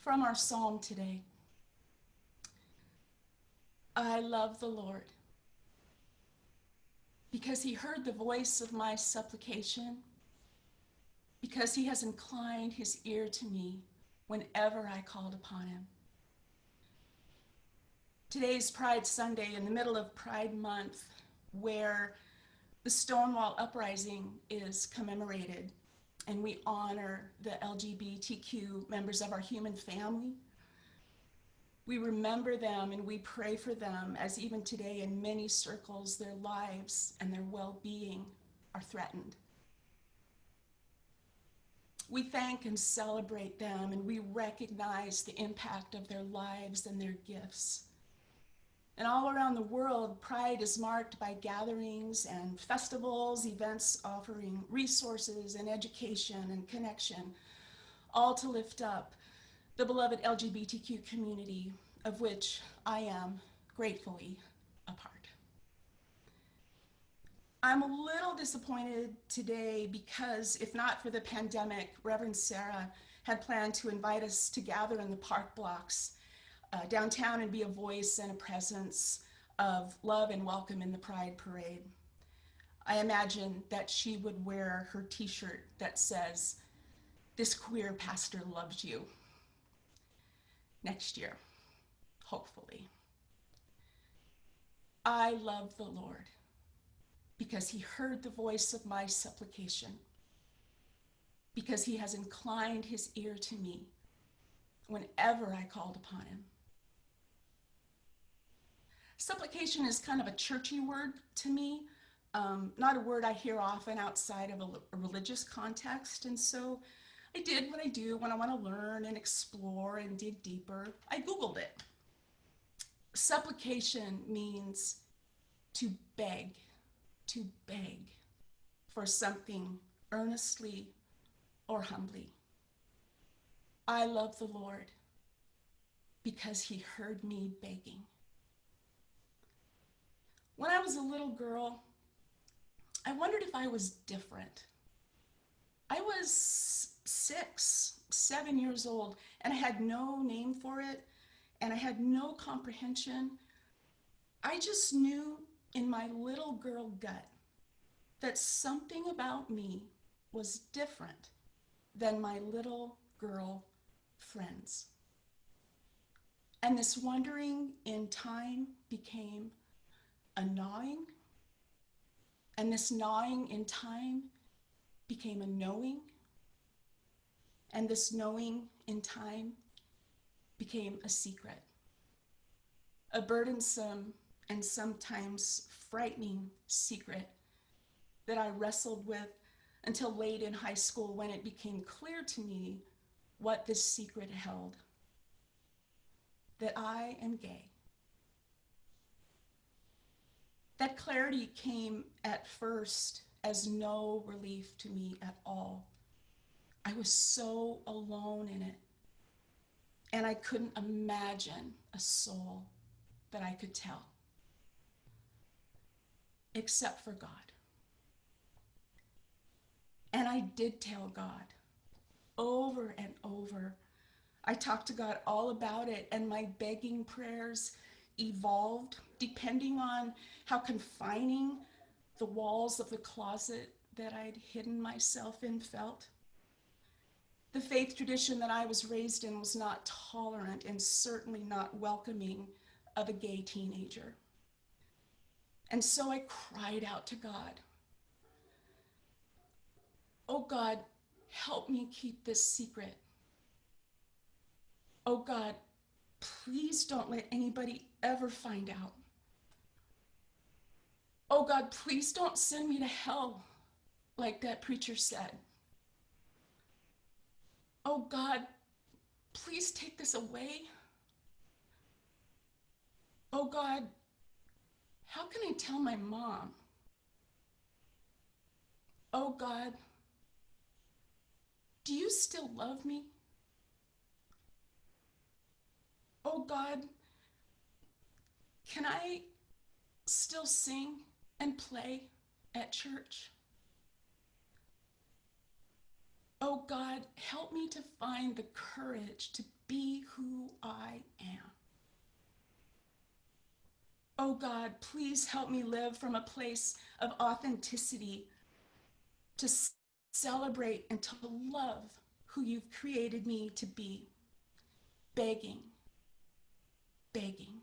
From our psalm today. I love the Lord because he heard the voice of my supplication, because he has inclined his ear to me whenever I called upon him. Today is Pride Sunday, in the middle of Pride Month, where the Stonewall Uprising is commemorated, and we honor the LGBTQ members of our human family. We remember them and we pray for them, as even today in many circles their lives and their well-being are threatened. We thank and celebrate them, and we recognize the impact of their lives and their gifts. And all around the world, Pride is marked by gatherings and festivals, events offering resources and education and connection, all to lift up the beloved LGBTQ community, of which I am gratefully a part. I'm a little disappointed today because, if not for the pandemic, Reverend Sarah had planned to invite us to gather in the park blocks downtown and be a voice and a presence of love and welcome in the Pride Parade. I imagine that she would wear her t-shirt that says, "This queer pastor loves you," next year, hopefully. I love the Lord because he heard the voice of my supplication, because he has inclined his ear to me whenever I called upon him. Supplication is kind of a churchy word to me, not a word I hear often outside of a religious context, and so I did what I do when I want to learn and explore and dig deeper. I Googled it. Supplication means to beg for something earnestly or humbly. I love the Lord because he heard me begging. When I was a little girl, I wondered if I was different. I was 6, 7 years old, and I had no name for it, and I had no comprehension. I just knew in my little girl gut that something about me was different than my little girl friends. And this wondering in time became a gnawing, and this gnawing in time became a knowing, and this knowing in time became a secret, a burdensome and sometimes frightening secret that I wrestled with until late in high school, when it became clear to me what this secret held: that I am gay. That clarity came at first as no relief to me at all. I was so alone in it, and I couldn't imagine a soul that I could tell, except for God. And I did tell God over and over. I talked to God all about it, and my begging prayers evolved depending on how confining the walls of the closet that I'd hidden myself in felt. The faith tradition that I was raised in was not tolerant and certainly not welcoming of a gay teenager. And so I cried out to God, "Oh God, help me keep this secret. Oh God, please don't let anybody ever find out. Oh God, please don't send me to hell like that preacher said. Oh God, please take this away. Oh God, how can I tell my mom? Oh God, do you still love me? Oh God, can I still sing and play at church? Oh God, help me to find the courage to be Oh God, please help me live from a place of authenticity, to celebrate and to love who you've created me to be. Begging, begging,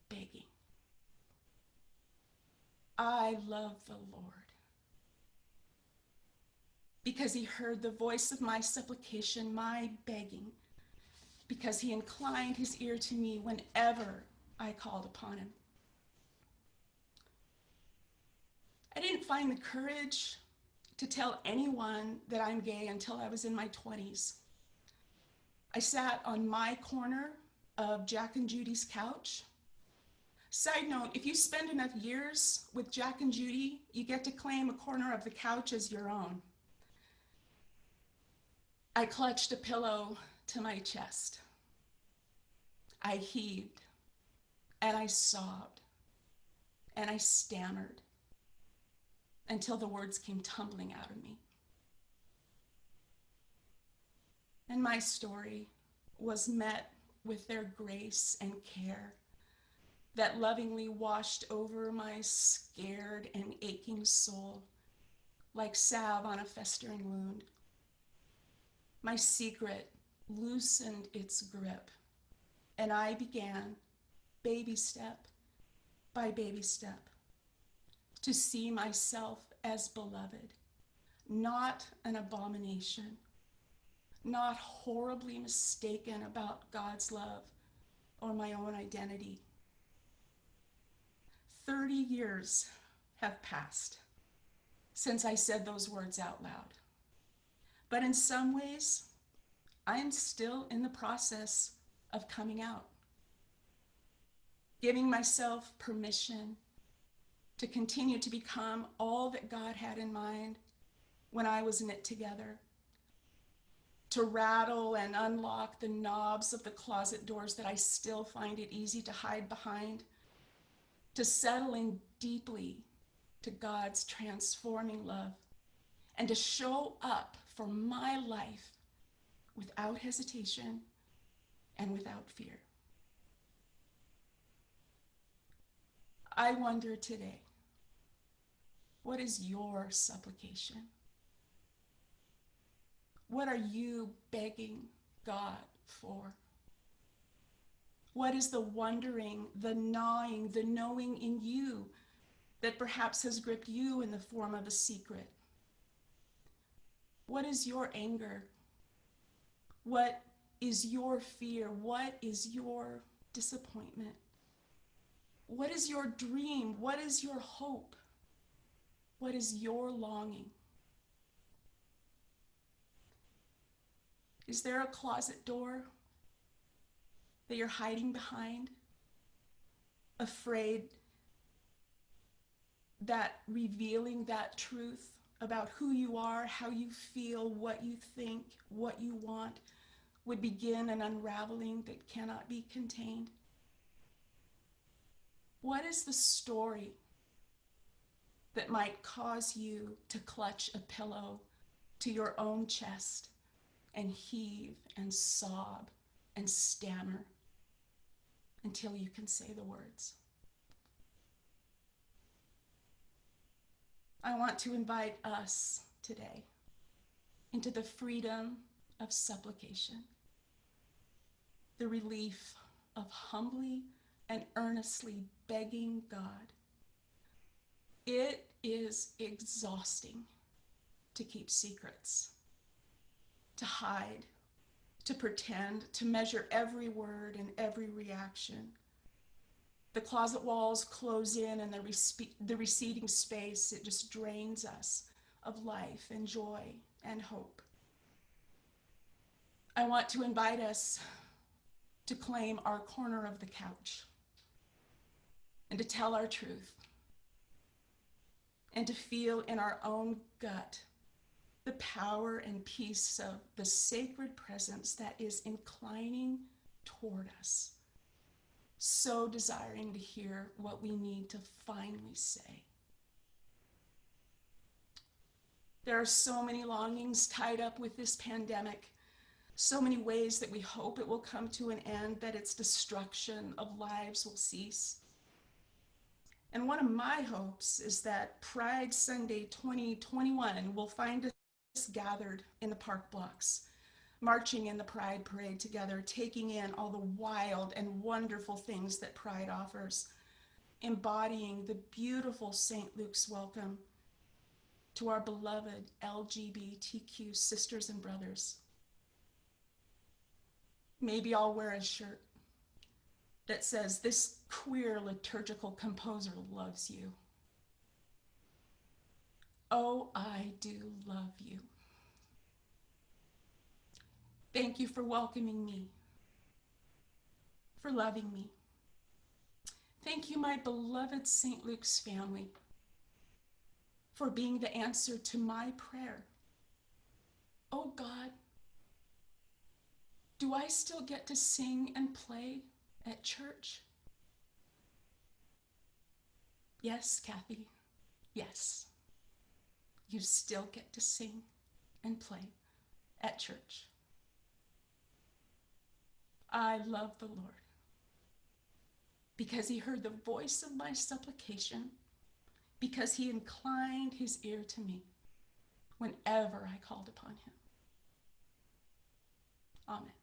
begging. I love the Lord because he heard the voice of my supplication, my begging, because he inclined his ear to me whenever I called upon him. I didn't find the courage to tell anyone that I'm gay until I was in my 20s. I sat on my corner of Jack and Judy's couch. Side note, if you spend enough years with Jack and Judy, you get to claim a corner of the couch as your own. I clutched a pillow to my chest. I heaved, and I sobbed, and I stammered until the words came tumbling out of me. And my story was met with their grace and care that lovingly washed over my scared and aching soul like salve on a festering wound. My secret loosened its grip, and I began, baby step by baby step, to see myself as beloved, not an abomination, not horribly mistaken about God's love or my own identity. 30 years have passed since I said those words out loud. But in some ways, I am still in the process of coming out, giving myself permission to continue to become all that God had in mind when I was knit together, to rattle and unlock the knobs of the closet doors that I still find it easy to hide behind, to settle in deeply to God's transforming love, and to show up for my life without hesitation and without fear. I wonder today, what is your supplication? What are you begging God for? What is the wondering, the gnawing, the knowing in you that perhaps has gripped you in the form of a secret? What is your anger? What is your fear? What is your disappointment? What is your dream? What is your hope? What is your longing? Is there a closet door that you're hiding behind, afraid that revealing that truth about who you are, how you feel, what you think, what you want would begin an unraveling that cannot be contained? What is the story that might cause you to clutch a pillow to your own chest and heave and sob and stammer until you can say the words? I want to invite us today into the freedom of supplication, the relief of humbly and earnestly begging God. It is exhausting to keep secrets, to hide, to pretend, to measure every word and every reaction. The closet walls close in, and the receding space, it just drains us of life and joy and hope. I want to invite us to claim our corner of the couch and to tell our truth and to feel in our own gut the power and peace of the sacred presence that is inclining toward us, so desiring to hear what we need to finally say. There are so many longings tied up with this pandemic so many ways that we hope it will come to an end, that its destruction of lives will cease. And one of my hopes is that Pride Sunday 2021 will find us gathered in the park blocks, marching in the Pride Parade together, taking in all the wild and wonderful things that Pride offers, embodying the beautiful St. Luke's welcome to our beloved LGBTQ sisters and brothers. Maybe I'll wear a shirt that says, "This queer liturgical composer loves you." Oh, I do love you. Thank you for welcoming me, for loving me. Thank you, my beloved St. Luke's family, for being the answer to my prayer. Oh God, do I still get to sing and play at church? Yes, Kathy, yes. You still get to sing and play at church. I love the Lord because he heard the voice of my supplication, because he inclined his ear to me whenever I called upon him. Amen.